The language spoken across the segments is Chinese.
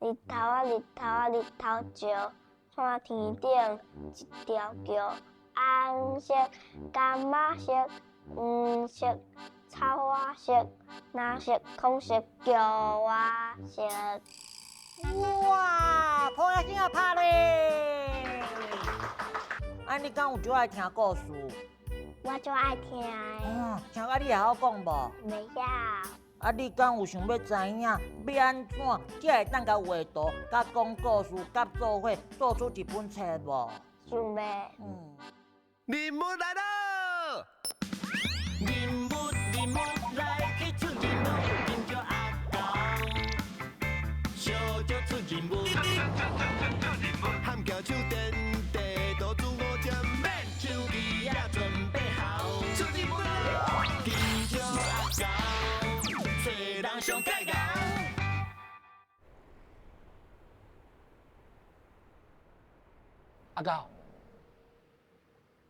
日头啊日头啊日头照，山天顶一条桥，红色、柑仔色、黄色、草仔色、蓝色、空色、叫我色。哇，好呀，真啊拍咧！啊，你敢有就爱听故事？我就爱听的，听啊，你会晓讲无？袂晓。啊，你敢有想要知影要安怎才会当甲画图、甲讲故事、甲做伙做出一本册无？想袂。任务来了！任务来，去出任务，跟着阿公，小就出任务。喊叫手电地，多自我正面，手机也准备好，出任务，跟着阿公，做人上盖高。阿高，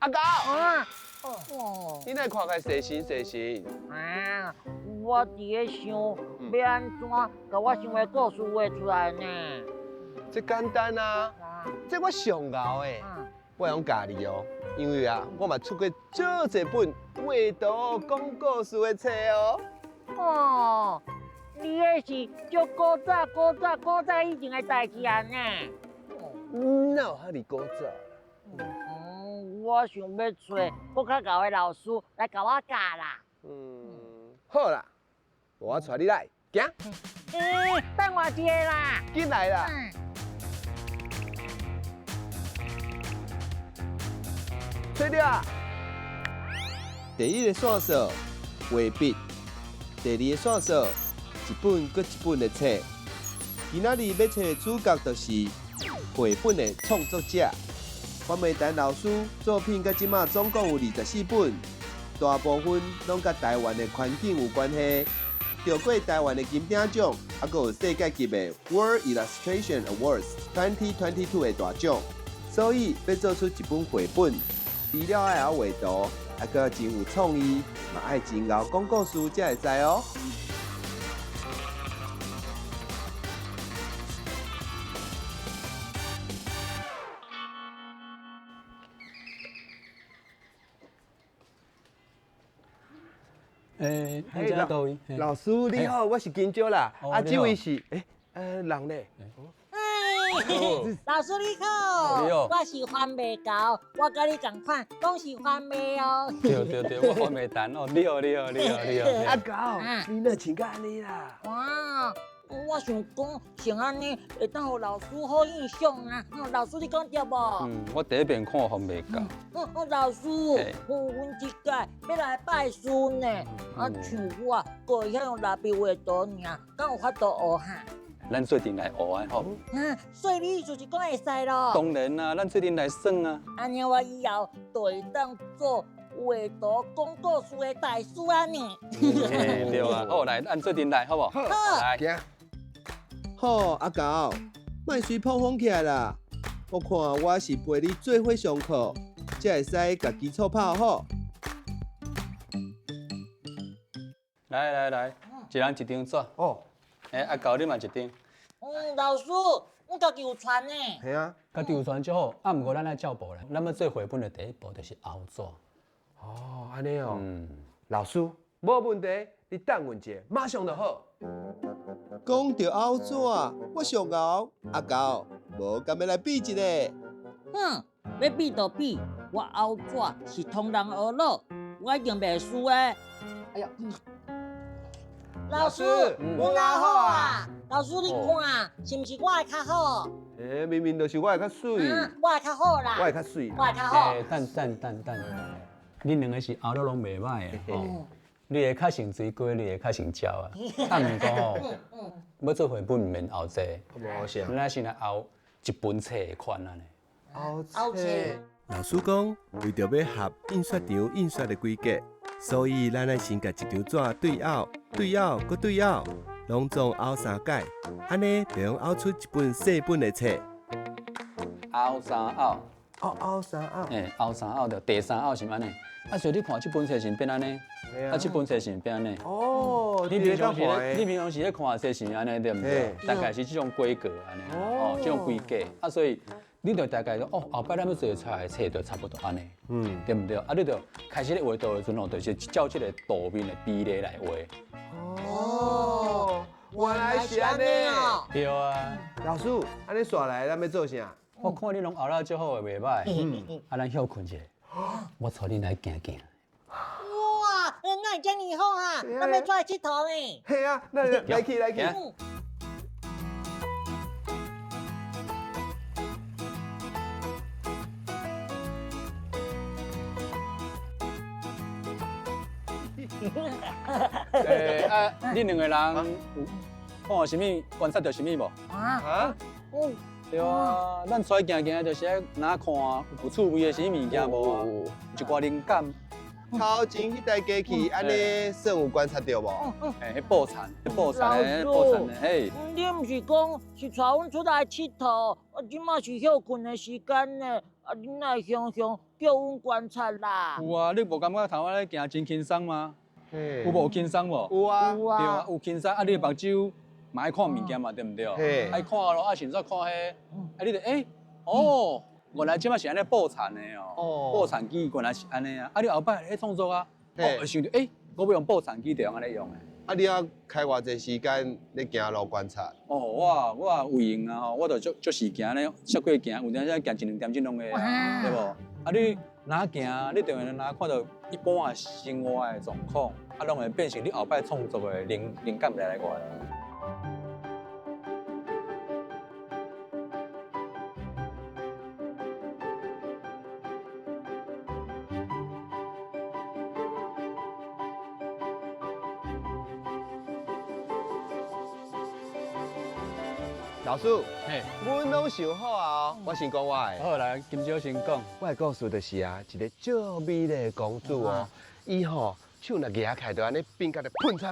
阿高，你哪看个细心？啊，我伫咧想要安怎甲我想的故事画出来呢？这简单啊，这我上熬的，我用教你哦，因为啊，我嘛出过少一本画图讲故事的册哦。哦，你迄是足古早以前的代志啊呢？哪有遐尼古早？我想要找更较高的老师来教我教啦。好啦，我带你来，行。等我一下啦。进来啦。吹掉啊！第一个线索画笔，第二个线索一本搁一本的册。今仔日要找的主角就是绘本的创作者。黄美丹老师作品到即马总共有24本，大部分拢甲台湾的环境有关系，得过台湾的金鼎奖，还佫有世界级的 World Illustration Awards 2022的大奖。所以要做出一本绘本，除了爱晓画图，还佫要真有创意，嘛爱真敖讲故事才会使哦。你在倒位？老师你好，我是金蕉啦。这位是人咧。老师你好，你好我是番麦高，我甲你同款，拢是番麦哦。对，我番麦蛋哦，你好。阿高，你哪穿甲安尼啦？哇，我想讲像安尼会当互老师好印象啊。老师你讲对无？我第一遍看番麦糕。老师，阮即届要来拜师呢，像我个会晓用蜡笔画图尔，敢有法度学哈？咱做阵来学啊，吼。所以你意思是讲会使咯？当然啦，咱做阵来算啊。安尼我以后就会当做画图讲故事的大师啊呢。对啊，好来，咱做阵来，好不？好，来，行。好，阿高，莫随碰风起来啦。我看我是陪你做伙上课，才会使甲基础拍好。来，一人一张纸。哦。阿高你嘛一张。老师，阮家己有传呢。系啊，家己有传就好，毋过咱来照步咧。咱要做绘本的第一步就是凹纸。哦，安尼哦。老师，无问题，你等阮一下，马上就好。讲到凹纸，我上熬阿高，无敢要来比一个。要比就比，我凹纸是通人学老，我一定袂输的。哎呀，老师，阮较好啊！老师你看，是毋是我会较好？明明就是我会较水，我会较好啦，我会较水。我会较好。等，恁两个是熬了拢袂歹的吼。你会较成水果，你会较成鸟啊。毋过吼，要做绘本毋免熬这个，无啥。咱先来熬一本册的款啊呢。凹册。老师讲，为着要合印刷厂印刷的规格，所以咱爱先甲一张纸对凹，搁对凹，拢总凹3届，安尼就用凹出一本细本的册。凹3凹。凹3凹。凹3凹着第3凹是安尼，啊，所以你看这本册是变安尼，啊，这本册是变安尼。哦，你平常时看咧，你平常时咧看册是安尼对不对？大概是这种规格安尼，哦，这种规格，啊，所以你就大概哦，后摆咱要做出来的册就差不多安尼，对不对？啊，你就开始咧画图的时候，就是照这个图面的比例来画。哦，原来是安尼。对啊，老师，安尼刷来，咱要做啥？我看你拢熬了之后的袂歹，啊，咱休困一下，我带你来行行。哇，那你真以后啊，那边出来佚佗呢。嘿啊，那来去。你两个人有看到什么观察到什么无？啊？对啊，咱出来行行就是爱哪看有趣味的什么物件无啊？有一寡灵感。头前迄台机器，安尼算有观察到无？迄布产的，嘿。你毋是讲是带阮出来佚佗，即马是休困的时间呢，你来想想叫阮观察啦。有啊，你无感觉头仔咧行真轻松吗？有无轻松无？有啊。有对啊啊，，有轻松，啊，你目睭嘛爱看物件嘛，对毋对？嘿爱看咯，啊，甚至看迄，啊，你就哦，原来即马是安尼布产的哦，布产机原来是安尼啊，啊，你后摆咧创作啊，会想着我要用布产机，就用安尼用的。啊，你要开偌济时间咧行路观察？哦，我有闲啊吼，我就足时行咧，小过行，有阵时行一两点钟拢会啊，对无？啊，你哪行，你就会哪看到一般的生活的状况，啊，拢会变成你后摆创作的灵感来源。老师，嘿，阮拢想好啊，我先讲我的。好来，今朝先讲。我的故事就是啊，一个足美丽的公主哦，伊吼手若举开，就安尼变甲就喷出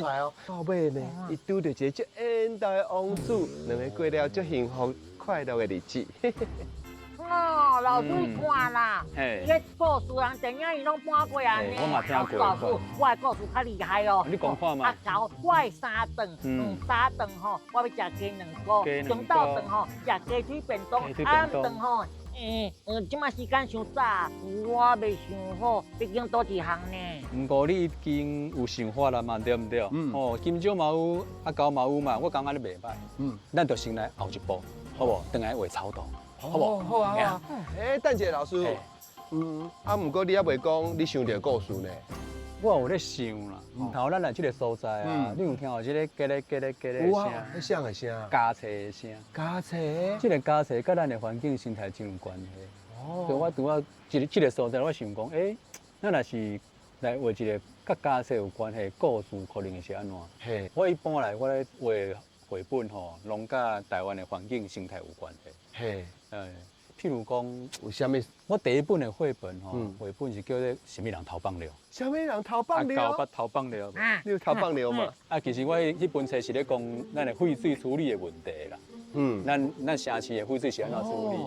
来哦。到尾呢，伊拄着一个足现代的王子，两个过了足幸福快乐的日子。哦，老师看啦，嘿，这故事人电影伊拢搬过安尼。我嘛听过老师，我的故事较厉害哦。你讲看嘛啊，头我的三顿，三顿吼，我要食鸡两个，中昼顿吼食鸡腿便当，暗顿吼，即马时间伤早，我未想好要经倒一项呢。不过你已经有想法啦嘛，对不对？哦，今朝嘛有，啊高嘛有嘛，我感觉你袂歹。咱就先来后一步，好无？等下画草图。好不？好啊。等一下老师，毋过你还袂讲你想到故事呢？我有咧想啦，头咱来这个所在啊，你有听到这个叽咧有啊，声？迄声的声，加车的声。加车。这个加车跟咱的环境生态真有关系。所以我拄啊，这个所在，我想讲，咱若是来画一个甲加车有关系的故事，可能会是安怎？嘿，我一般来，我咧画本吼，拢甲台湾的环境生态有关系。嘿，譬如讲，有啥物？我第一本的绘本吼，绘本是叫做什么人头放尿？啥物人头放狗尿？捌头放尿。你有头放尿嘛？啊，其实我迄本册是咧讲咱的废水处理的问题啦。咱城市的废水是安怎处理？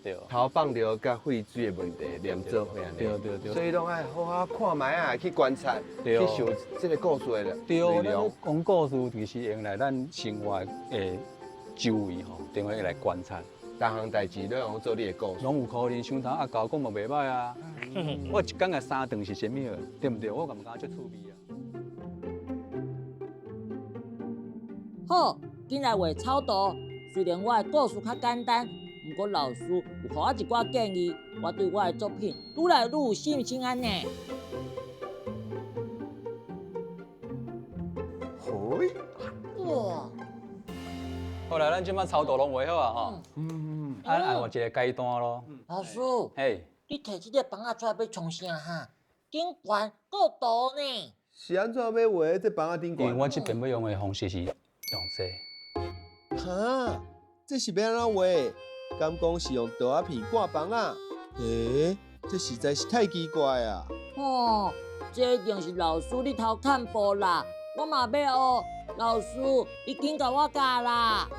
对。头放尿甲废水的问题连做伙安尼。对。所以拢爱好好看卖啊，去观察，去想这个故事的内容。讲故事就是用来咱生活的周围吼，等于来观察。逐项代志都用做你的故事，拢有可能想头啊，搞讲嘛袂歹啊。我一天的三顿是啥物？对不对？我感觉足趣味啊。好，今来画草图。虽然我的故事较简单，不过老师有给我一寡建议，我对我的作品愈来愈有信心安呢。嘿，哇！后来咱即摆草图拢画好啊吼。按画一个阶段咯。老师，嘿，你摕这个房仔出来要创啥哈？顶悬够图呢？是安怎要画这房仔顶悬？因为我这边要用的方式是用这。哈，这是要安怎画？敢讲是用刀仔片挂房仔？这实在是太奇怪啊！哦，这一定是老师你偷看报啦，我嘛要学。老师，你紧甲我教啦。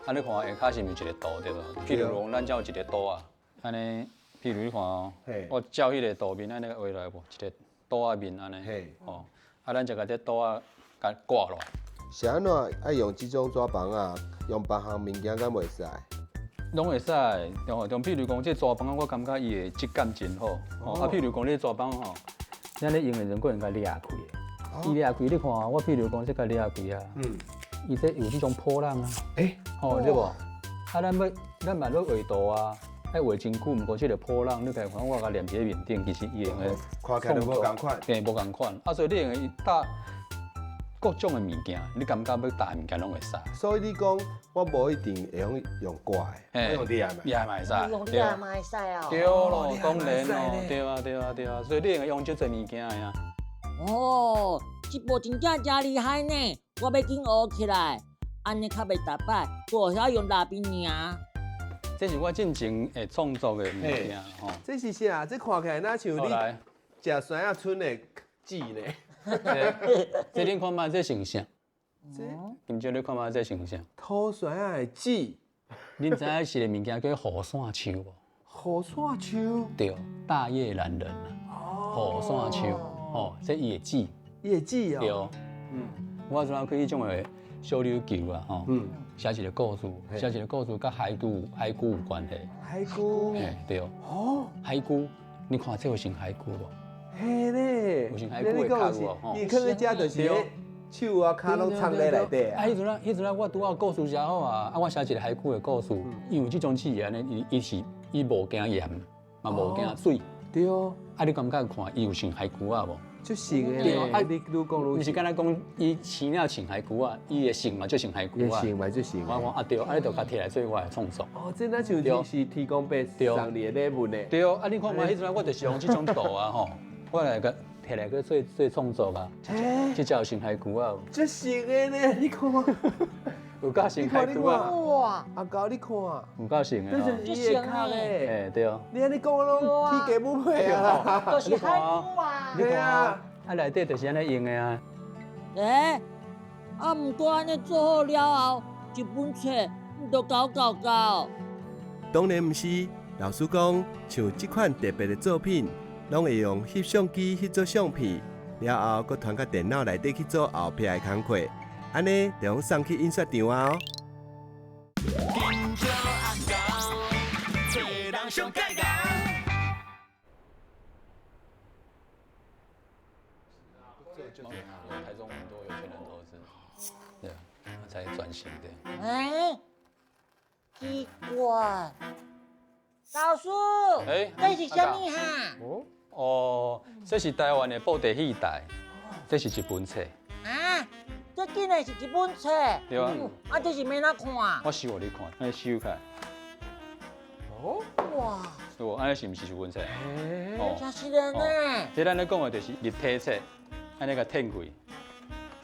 啊，你看下骹是毋是一个图对无？譬如讲，咱才有一个图啊，安尼，譬如你看哦嘿，我照迄个图面安尼画落来无，一个刀仔面安尼嘿，哦，咱就甲这刀仔甲挂落来。是安怎爱用这种纸房啊？用别项物件敢袂使？拢会使，像譬如讲这纸房，我感觉伊的质感真好。啊，譬如讲你纸房吼，咱咧用的人个人甲裂开的，伊裂开你看，我譬如讲这个裂开啊，伊这有这种波浪啊，吼对无？啊，咱嘛要画图啊，爱画真久，毋过这个波浪，你家看我甲连伫面顶，其实伊用的看起来都无共款。嘿，无共款。啊，所以你用的搭各种的物件，你感觉要搭的物件拢会使。所以你讲我无一定会用挂的，我用裂的嘛。也嘛会使，用你也买使哦。对咯，当然咯，对啊，对啊，对啊，所以你用用这侪物件的呀。哦，这部真正真厉害呢，我要紧学起来。安尼较袂打败，我晓用蜡笔尔。这是我进前会创作的物件吼。这是啥？这看起来哪像你后来，食山啊村的籽呢？这恁看嘛，这形象，这今朝你看嘛，这形象。土山啊的籽，恁知影是个物件叫雨伞树无？雨伞树，对，大叶兰人啊，雨伞树，哦，这伊的籽，伊的籽对哦。。我阵开迄种的小琉球啊，吼，写一个故事，写一个故事，甲海龟有关系。海龟，嘿，对，哦，海龟，你看这有成海龟无？嘿咧，有像海龟的壳有哦伊可能食就是个手啊、骹拢藏在内底啊，啊。迄阵我拄好故事写好啊，我写一个海龟的故事，因为这种字安尼，伊无惊盐，嘛无惊水，对哦，啊，你感觉看伊有像海龟啊无？就是个对咧，啊，你愈讲愈毋是敢若讲伊生了像海龟啊，伊的性嘛就像海龟啊。也行嘛，就行。我讲啊对，啊你就甲摕来做我的创作。哦，这那就是提供俾上你的礼物呢。对哦，啊你看嘛，迄阵我就是用这种图啊吼，我来个摕来个做创作啊。这叫像海龟啊，这行的呢，你看，有够像海龟啊，哇，阿高你看，有够像的这哦。是伊的壳嘞。哎对哦，你安尼讲我拢去给不配啊。就是海龟啊。对啊，啊内底就是安尼用的啊。啊，毋过安尼做好了后，一本册就搞。当然毋是，老师讲，像这款特别的作品，拢会用翕相机去做相片，了后，佮传到电脑内底去做后壁的工课，安尼就用送去印刷厂啊哦。金石阿公，做人上盖讲。台中很多有钱人投资，对啊，才转型的。哎，奇怪，老师，这是什么哈？哦，这是台湾的布袋戏台，这是一本册，啊，这竟然是一本册。对啊。啊，这是要哪看？我收互你看，安尼收起来，哇，对无？安尼是毋是一本册？哦，真是人呢。这咱咧讲的就是立体册，安尼甲텐开。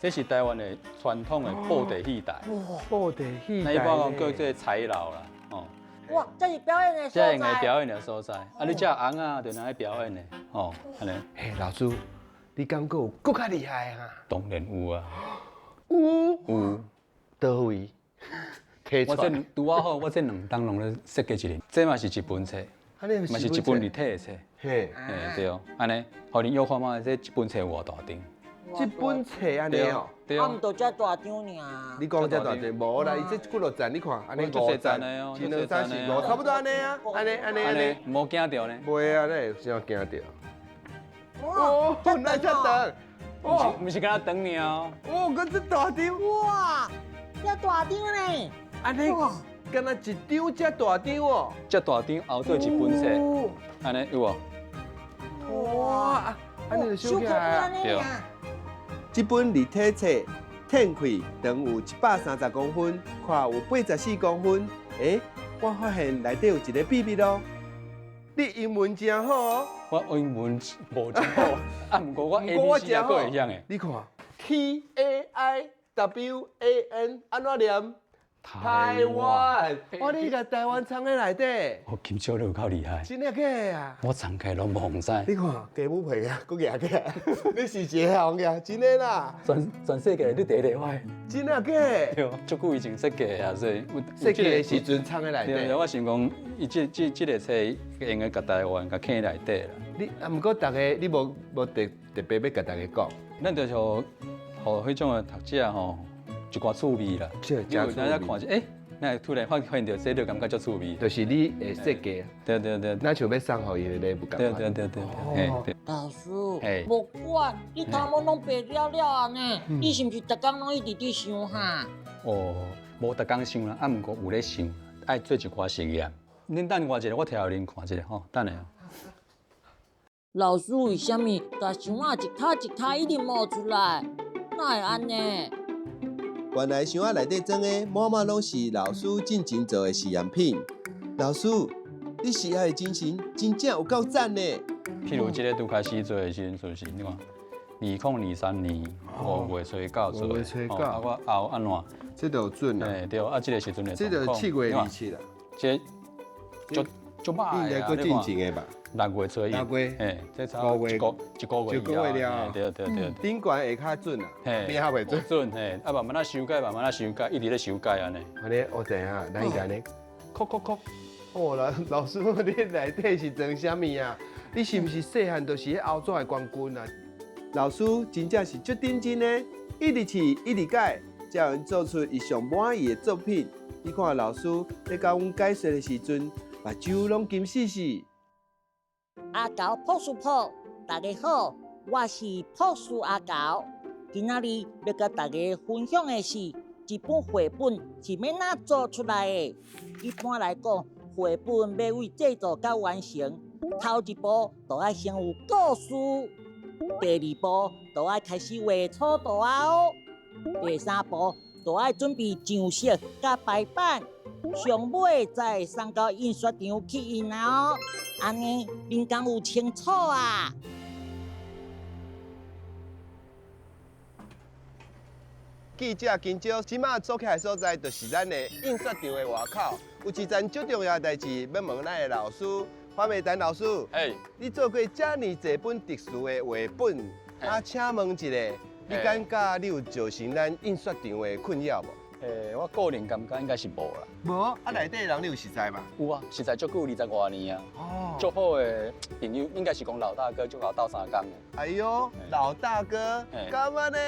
这是台湾的传统的布袋戏台，布袋戏那一般讲叫做彩楼啦，哦。哇，这是表演的所这用来在。表演的所在，啊，你这红啊，就拿来表演的，哦，安尼。嘿，老师，你感觉有更较厉害啊？当然有啊，有，倒位？摕出来，我这拄啊好，我这两档拢咧设计一个，这嘛是一本册，安尼嘛是一本立体的册，嘿，嘿对哦，安尼，互恁约看嘛，这一本册有偌大张，这本册安尼对哦哦。，对啊，哦毋，就遮大张尔。你讲这大只无啦，伊这几落赞，你看安尼这五多赞的哦一两三四这多赞的哦五，差不多安尼啊，安尼安尼，无惊着呢，袂啊，咧有啥惊着？哇，那遮长，哇毋是敢若长尔哦，哇，佮这大张，哇，遮大张呢。安尼，敢若一张遮大张哦。遮大张后做一本册，安尼有无？哇，安尼就收起来啊。对这本立体册展开长有130公分，宽有84公分。我发现内底有一个秘密咯。你英文真好哦。我英文无真好，啊，毋过我 ABC 也够会晓的。你看 TAIWAN 安怎念台湾，哇！你甲台湾藏在内底，我金小你有够厉害，真的假的啊？我藏起来拢无红晒。你看，鸡母皮啊，佫夹起来，你是一个行呀，真的啦，全世界你第一个我的。真的假的？对，足久以前设计的啊，所以设计的时阵藏在内对，底。我想讲，伊这个册用个甲台湾甲放在内底啦。你啊，毋过大家你无特别要甲大家讲，咱就是互迄种的读者吼，一寡趣味啦。这因为大家看一那突然发现到这就感觉足趣味。就是你的设计，对对对。那像要送互伊的礼物共对款。对对对，嘿对。老师嘿，无管你头毛拢白了了啊呢，你是毋是逐工拢一直伫想哈？哦，无逐工想啦，啊，毋过有咧想，爱做一寡实验。恁等我一下，我摕互恁看一下吼，等下。老师为虾米甲箱仔一卡一卡一直冒出来？哪会安呢？原来箱仔内底装的满满拢是老师进前做的实验品。老师，你实验的精神真正有够赞呢！譬如即个拄开始做的时阵，就是你看，2023年5月初9做的， 5月初9啊，我后安怎？这都有准啊，哎对，啊，即个时阵的这状况，就7月27啦，这足歹应该啊！搁进前的吧6月初一， 6月哎，这差5月一个月一个月了嘿对对对。顶悬会较准啊，嘿，边较袂准。准嘿，啊慢慢啊修改，慢慢啊修改，一直咧修改安尼。安尼学者啊，咱应该呢，扣。哦，老师，你内底是装啥物啊？你是毋是细汉就是迄后纸的冠军啊？老师真正是足认真的，一直试，一直改，才有做出伊上满意的作品。你看老师咧甲阮解说的时阵，目睭拢金死死。阿高朴树朴，大家好，我是朴树阿高。今仔日要甲大家分享的是一本绘本是要哪做出来的。一般来讲，绘本要为制作到完成，头一步就要先有故事，第二步就要开始画草图哦，第三步就要准备上色甲排版。上尾再送到印刷厂去印哦，安尼恁敢有清楚啊？记者今朝即马做起来所在，就是咱的印刷厂的外口，有一件最重要的代志要问咱的老师花美丹老师。哎，你做过遮尔侪本特殊的绘本，啊，请问一下，你感觉你有造成咱印刷厂的困扰无？我个人感觉应该是无啦。无，啊，内底人你有实在嘛？有啊，实在足久20多年啊，哦足好的朋友，应该是讲老大哥，足够斗3工的。哎呦，老大哥，干嘛呢？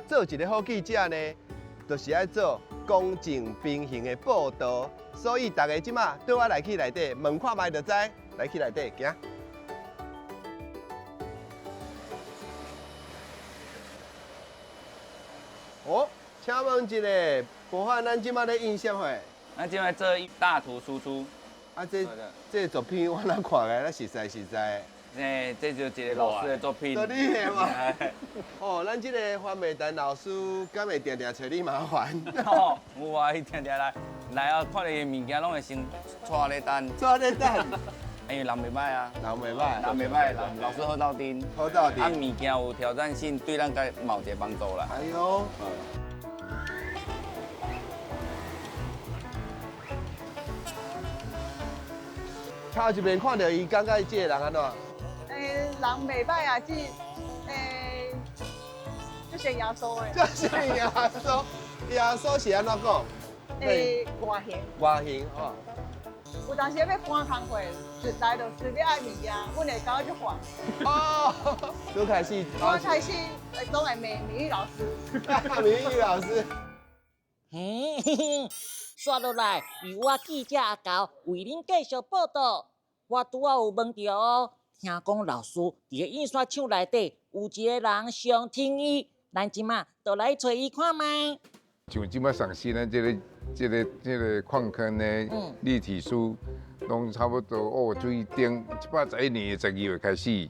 做一个好记者呢，就是爱做公正平衡的报道，所以大家即马对我来去内底问看卖就知，来去内底行。哦，请问一下，博汉，咱即马咧印象会，那今晚这一大图输出，啊这作品我哪看个，咱实在。这就是一个老师的作品。都你的嘛？哦，咱这个黄美丹老师，敢会定定找你麻烦？哦，有啊，伊定定来啊，看你物件拢会先带咧等，坐咧等，因为人袂歹啊，人袂歹，人袂歹，老师好到顶，好到底啊，物件有挑战性，对咱个嘛有一个帮助啦。哎呦，头一遍看到伊，感觉伊这个人安怎？人袂歹啊，就是耶稣的，就是耶稣，耶稣是安怎讲？外形。外形哦，有当时要搬工课，实在就随便爱物件，阮会搞就换。哦，都开始，我开始总会美语老师。美语老师，嘿嘿嘿，刷落来，由我记者阿高为恁继续报道。我拄仔有问到哦，听讲老师伫个印刷厂内底有一个人上天意，咱即马就来找伊看卖。像即摆上新的这个矿坑的立体书，拢差不多最顶111年12月开始，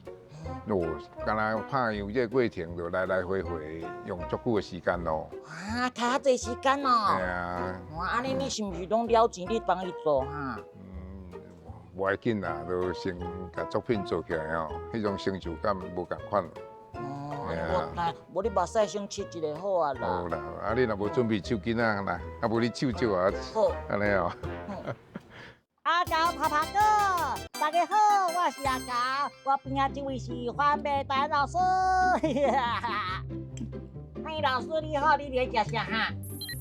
敢若拍样这过程就来来回回用足久的时间咯。啊，开较侪时间哦。系啊。哇，安尼你是毋是拢了钱你帮伊做哈？无要紧啦，就先把作品做起来哦，迄种成就感无共款。哦，无你目屎先切一个好啊啦。好啦，啊你若无准备手巾啊啦，啊无你手少啊，好，安尼哦。阿高拍拍哥，大家好，我是阿高，我边啊这位是番白丹老师。嘿，老师你好，你来食啥哈？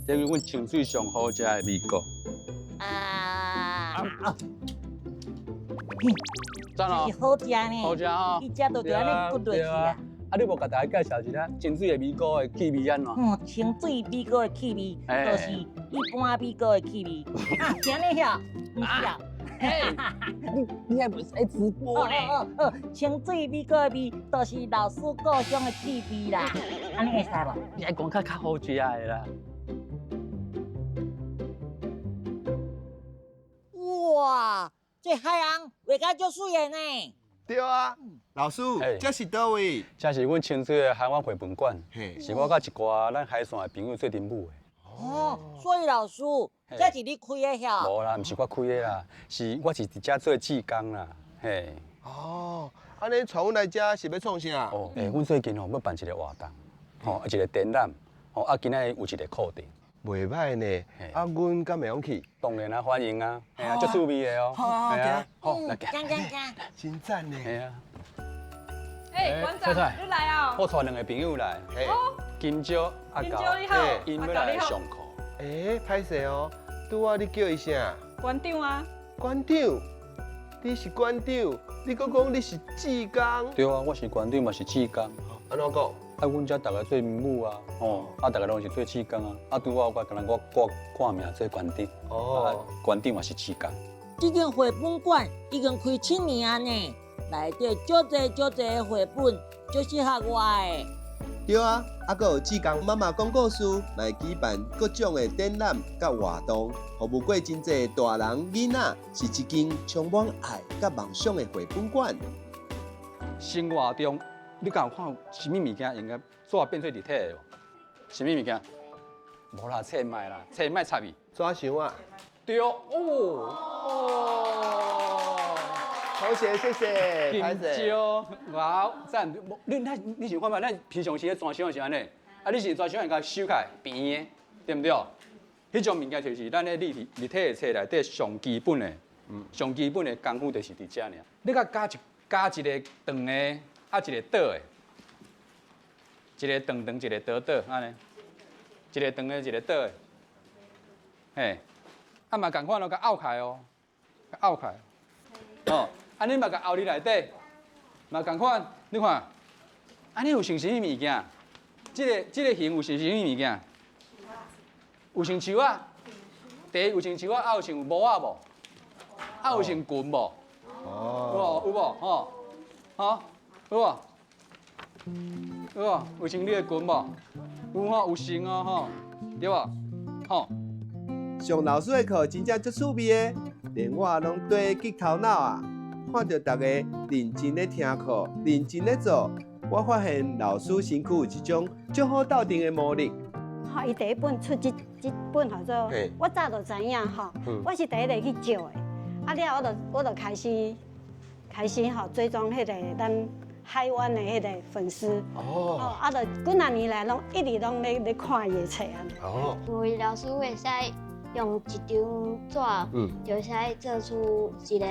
这是阮清水上好食的米糕。赞哦是，好食呢，好食哦。你食到就安尼滚落去啊。啊，你无甲大家介绍一下清水的米糕的气味安怎？清水米糕的气味，哎就是一般米糕的气味。啊，是安尼遐，唔是啊。你还不是在直播呢？清水米糕的味，就是老师故乡的气味啦。安尼会使无？你还讲较好食的啦。哇，这海洋画甲足水的呢。对啊，老师，这是倒位？这是阮清水的海湾绘本馆，嘿，是我甲一寡咱海线的朋友做阵母的。哦，所以老师，这是你开的遐？无啦，毋是我开的啦，我是伫遮做志工啦，嘿。哦，安尼带阮来遮是要创啥？哦，阮最近要办一个活动，一个展览，今仔有一个课程。袂歹呢，啊，阮敢会用去？当然啊，欢迎啊，系啊，足趣味的哦。好，好，来讲。真赞呢。系啊。馆长，你来啊！我带2个朋友来，金蕉、阿高，因要来上课。歹势哦，拄啊，你叫伊啥？馆长啊。馆长，你是馆长，你搁讲你是志工？对啊，我是馆长嘛是志工。安怎讲？阮遮大家做母啊，大家拢是做志工啊。拄我看名做馆长。馆长嘛是志工。这间绘本馆已经开7年啊呢，内底足侪绘本，足适合我的。对啊，还佫有志工妈妈讲故事，来举办各种的展览甲活动，服务过真侪大人囡仔，是一间充满爱甲梦想的绘本馆。生活中，你敢有看有什么物件应该纸变做立体的？什么物件？无啦，册卖啦，册卖插伊。纸箱啊？对哦。同学，谢谢。金蕉，好赞！你想看嘛？咱平常时咧装箱是安尼，你是装箱应该收起来平的，对不对？迄种物件就是咱咧立体的册内底上基本的，上基本的功夫就是伫遮尔。你甲加一个长的，一个倒的，一个长，一个倒安尼，一个长的，一个倒的，嘿，嘛共款咯，甲拗开哦，甲拗开，哦。安尼嘛，甲后里内底，嘛共款，你看，安尼有像什么物件？这个形有像什么物件？有像树啊？第一有像树啊，有像帽啊无？有像裙无？有无？有无？有像你的裙无？有像哦对无？上老师的课真正足趣味的，连我拢对记头脑啊。看到大家认真咧听课，认真咧做，我发现老师身躯有一种足好斗阵的魔力。伊第一本出这本叫做，我早就知影吼，我是第一个去借的，了我就开始追踪迄个咱海湾的迄个粉丝，就几啊年来拢一直拢咧看伊的册啊。因为老师会使用一张纸，就可以做出一个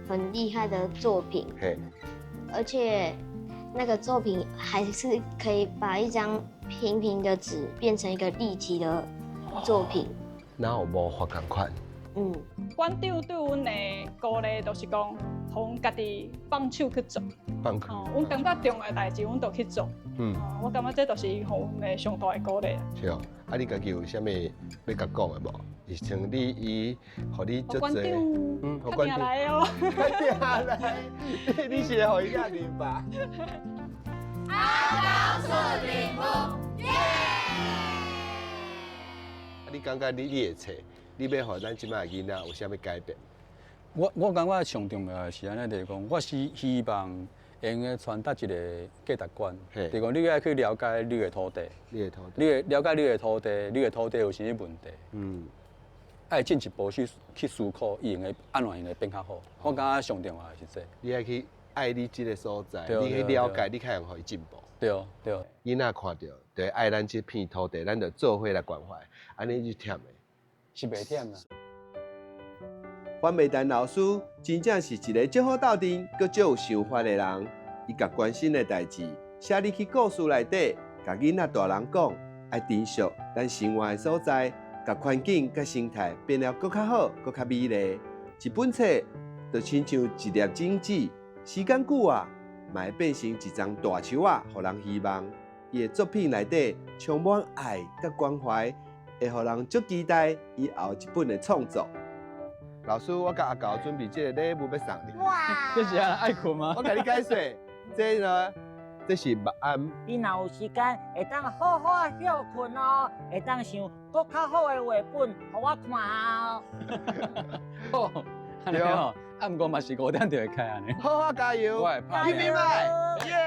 很厉害的作品，而且那个作品还是可以把一张平平的纸变成一个立体的作品。哪有无法共款？馆长对阮的鼓励就是讲，互家己放手去做。阮感觉重要的代志，阮都去做。我感觉这就是互阮的上大的鼓励。是哦，你家己有啥物要甲讲的无？像你互你足馆长，馆长来哦，快来，你是互伊亚明白。阿高出礼物，耶！你感觉你的册，你要互咱即摆囡仔有啥物改变？我感觉上重要的是安尼，就是讲，我是希望用传达一个价值观，就是讲你要去了解你的土地，你了解你的土地，你的土地有啥物问题？爱进一步去思考，伊用会安怎用会变较好。我感觉上重要的是这。你爱去爱你这个所在，你去了解，你才能互伊进步。对对，囡仔看到，就爱咱这片土地，咱就做伙来关怀，安尼就忝的。是袂忝啦。番美丹老师真正是一个足好斗阵，佮足有想法的人。伊甲关心的代志写入去故事内底，甲囡仔大人讲，爱珍惜咱生活的所在，甲环境甲生态变了搁较好，搁较美丽。一本册就亲像一粒种子，时间久啊，嘛会变成一张大树啊，互人希望。伊的作品内底充满爱甲关怀，会互人足期待以后一本的创作。老师，我甲阿狗准备这个礼物要送你。哇！这是爱困吗？我甲你解说，这呢，这是晚安。你若有时间，会当好好休困哦，会当想搁较好的绘本，互我看哦。哦，安尼哦，啊，毋过嘛是5点就会开安尼。好好加油！我会拍。 Give me five！耶！